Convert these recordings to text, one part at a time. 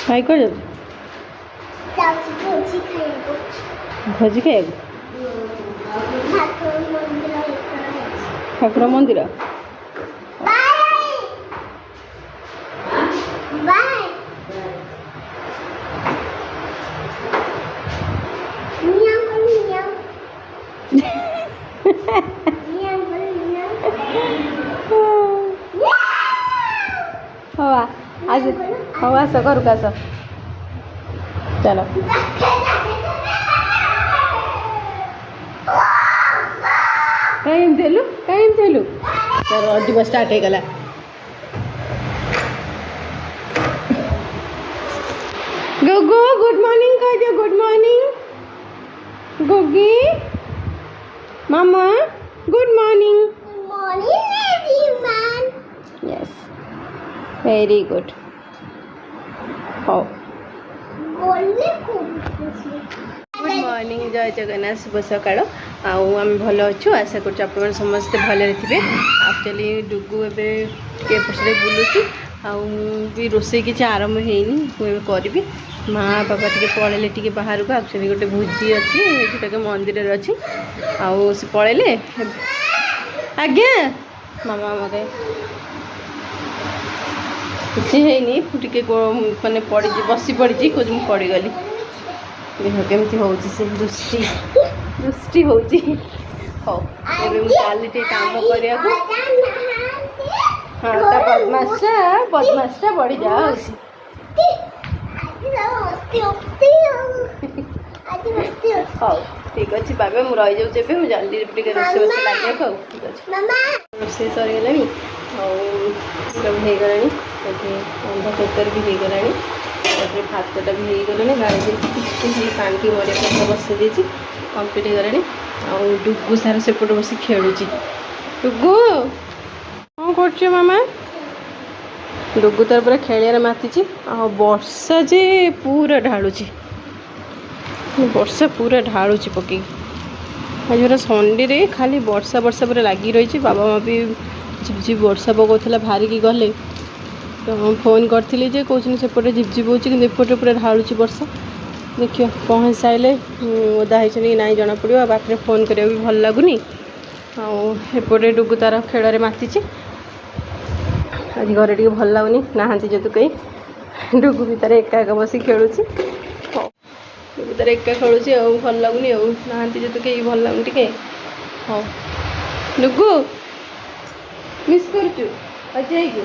ଖାଇ କୁଆଡ଼େ ଯାଉଛୁ? ଭୋଜି ଖାଇବାକୁ ଠାକୁର ମନ୍ଦିର। ହଉ ଆସ ହଉ ଆସ ଘରକୁ ଆସ ଚାଲ। କାହିଁ ଏମିତି ହେଲୁ ତାର ଯିବା ଷ୍ଟାର୍ଟ ହେଇଗଲା। ଗୁଗୁ ଗୁଡ୍ ମର୍ଣ୍ଣିଂ କହିଦିଅ। ଗୁଡ୍ ମର୍ଣ୍ଣିଂ ଗୁଗି ମାମା good morning. Yes, very good. ହଉ गुड मॉर्निंग जय जगन्नाथ शुभ सकाळ। आम भल अच्छु आशा कर समस्ते भले थे। एक्चुअली डुगु एपटे बुलूची भी रोसे किसी आरंभ होनी मुझे करी। माँ बाबा टे पलैले टे बाहर को। एक्चुअली गोटे भोजी अच्छी जोटा मंदिर अच्छी से पलैले। आज्ञा मामा मत किसी है टे मैंने पड़ी बसी पड़ी कौन पड़गली। देख केमती हो दृष्टि दृष्टि हो चली कम करने। हाँ बदमाशा बढ़ी जाओ। हाँ ठीक अच्छे बाबा मुझे रही जाऊँ मुझे जल्दी टे रोसे बस लगे। ठीक अच्छे रोसे सरीगला होगला अंडा तरकारी भी होगला। भातटा भी होगला गाड़ी पानी की मरिया बस देती कम्प्लीट होगला। डुगु सार सेपटे बस खेलुची। डुगु कौन कर मामा? डुगु तार पूरा खेलियार माति। वर्षा जे पूरा ढालुची वर्षा पूरा ढालुची पकई। आज पूरा संडे रे खाली वर्षा वर्षा पूरा लगी रही। बाबा माँ भी झिपझिप वर्षा पकाला बाहरिकी गले तो फोन करी जे कौन सेपटे झिपझिप होपटे पूरा ढालुची वर्षा। देखियो पहुँच सारे ओदा होती कि ना जना पड़ो। बाकी फोन करा भी भल लगुनि। आएपटे डुगु तार खेल माति। आज घर टे भल लगुनि नहांती जेतु कहीं। डुगु भी तार एका एका बस खेलुची। डुगु तार एका खेलुची भल लगुनि नहांती जेतु कहीं भल लगुनि टे। हाँ डुगु मिस करुचु अजय को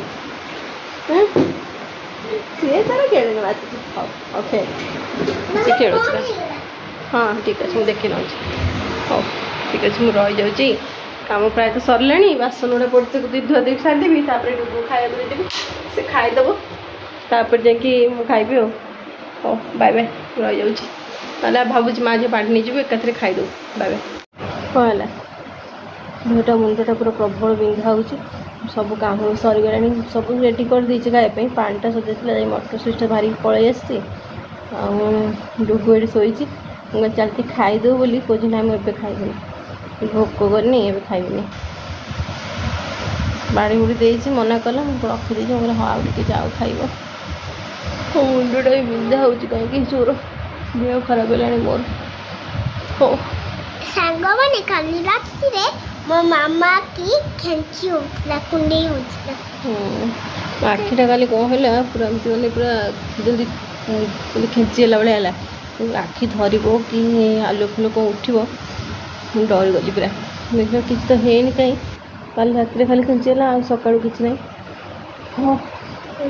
सी तार खेल बात। हाँ ओके सी खेल। हाँ ठीक अच्छे मुझे देखी नौ। हाँ ठीक अच्छे मुझे रही जाऊँगी। कम प्राय तो सरला बासन गुड़ा पड़ते धुआ देवी सारीदेवी। डुगु खाया देदेवी से खाईदेव तापर जाकि खाइबी। हाँ बाय बाय रही जाऊँगी ना भावुँ माँ जो पानी नहीं जीव एकाथरे खाईदे। बाय बाय कौन है देहटा मुंडटा पूरा प्रबल बिंधा हो। सब काम सरीगला सब रेडी कर देती खायापी। पानीटा सजाई जाए मटर सुइचटा भारिक पलि आसी। डुगु ये शोची चलती खाईदे बोली कौन ना मुझे खाइबी भोक करनी ए खाइबी। बाड़ी बुड़ी देती मना कला रखीदे। हाँ आउ टे जाओ खाइब। मुंडटा भी बिंधा हो कहीं जोर देह खराब है मोर। हो सांग मैंने काली रात मो मामा की खेची होता कुंडे होता। आखिटा काली कौन है पूरा मैंने पूरा जल्दी खेचीला भाया है। आखि धर कि आलु फुल कौन उठो डरी गली पूरा। देख किसी तो है कहीं कल रात खाली खेचीला आ सका कि ना। हाँ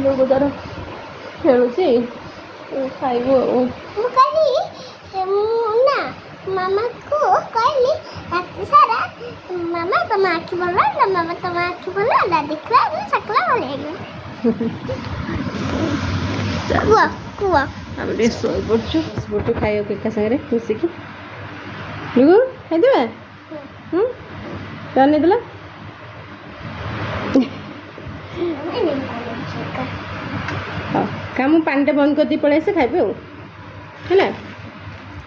लोग तार खेलुची खाइब ना मामा को कहली रात सारा मामा तुम आखि बोला मामा तुम आखि बोला देखला सकला बोले कुआ कुआ आम शोई पड़चु खाइब एका सागर मिसिकी। डुगु खाईदे क्या नहीं देला। हाँ काम पानीटा बंद कर दी पलि आसे खाइबे है।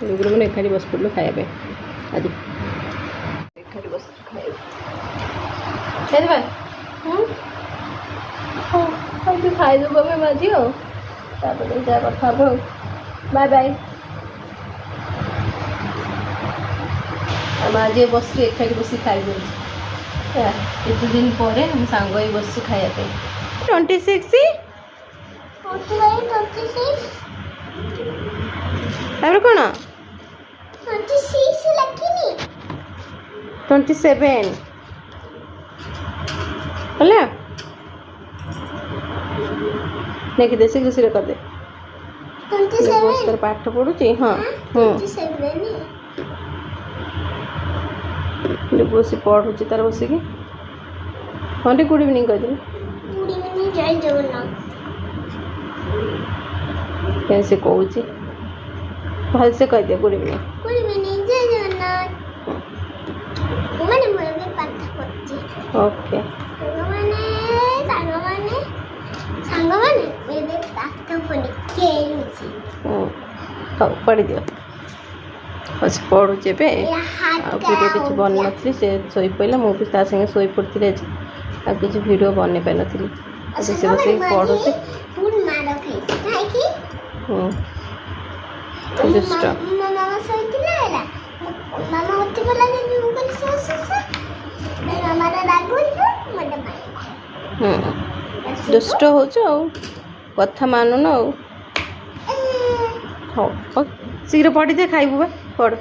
डुगुर मैंने एकाठी बस पड़ल खायापे। आज एकाठी बस खाइबे ଖାଇଦେବୁ ଆମେ ମାଝି ଆଉ ତାପରେ ଯାହା କଥା ହବ ଆଉ ବାଏ ବାଏ। ଆମେ ଆଜି ବସି ଏକାଠି ବସି ଖାଇଦେଉଛୁ କେତେ ଦିନ ପରେ ଆମେ ସାଙ୍ଗ ହେଇ ବସିଛୁ ଖାଇବା ପାଇଁ। 26 ତାପରେ କ'ଣ 26 ଲେଖିନି 27 ହେଲା ଲେଖିଦେ ଶୀଘ୍ର ଶୀଘ୍ର କରିଦେ। 27 ବସିକରି ପାଠ ପଢ଼ୁଛି ହଁ ହୁଁ 27 ବସି ପଢ଼ୁଛି ତାର ବସିକି ହଁ ଟିକେ ଗୁଡ଼ ଇଭିନିଂ କହିଦେଲି ଜୟ ଜଗନ୍ନାଥ ସେ କହୁଛି ଭଲସେ କହିଦିଅ ଗୁଡ଼ ଇଭିନିଂ। ଜୟ ଜଗନ୍ନାଥ ମାନେ ମୁଁ ଏବେ ପାଠ ପଢୁଛି। ଓକେ ସାଙ୍ଗମାନେ ଏବେ ପାଠ ପଢି ଖେଳୁଛି। ହଉ ପଢ଼ିଦିଅ ବସି ପଢ଼ୁଛି ଏବେ ଆଉ ଭିଡ଼ିଓ କିଛି ବନେଇନଥିଲି ସେ ଶୋଇପଡ଼ିଲା ମୁଁ ବି ତା ସାଙ୍ଗେ ଶୋଇପଡ଼ିଥିଲି ଆଜି ଆଉ କିଛି ଭିଡ଼ିଓ ବନେଇ ପାରିନଥିଲି ଆଜି ସେ ବସିକି ପଢ଼ୁଛି। ଦୁଷ୍ଟ ମାମା ଶୋଇଥିଲା ହେଲା ମାମା ଉଠି ପଡ଼ିଲା ଯେ ମୁଁ କହିଲି ମାମାର ରାଗୁଛି ମୋତେ ମାରିଲା। ଦୁଷ୍ଟ ହେଉଛୁ ଆଉ କଥା ମାନୁନ ଆଉ ହଉ ଶୀଘ୍ର ପଢ଼ିଦେ ଖାଇବୁ ବା ପଢ଼।